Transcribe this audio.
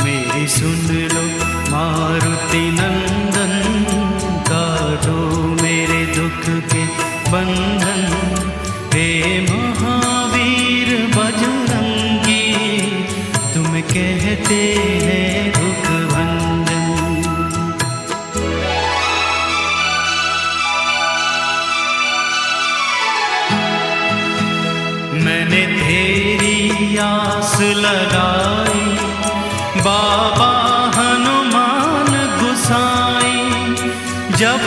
मेरी सुन लो मारुति नंदन, काटो मेरे दुख के बंधन। हे महावीर बजरंगी, तुम कहते हैं दुख भंजन। मैंने तेरी आस लगाई, बाबा हनुमान गुसाई, जब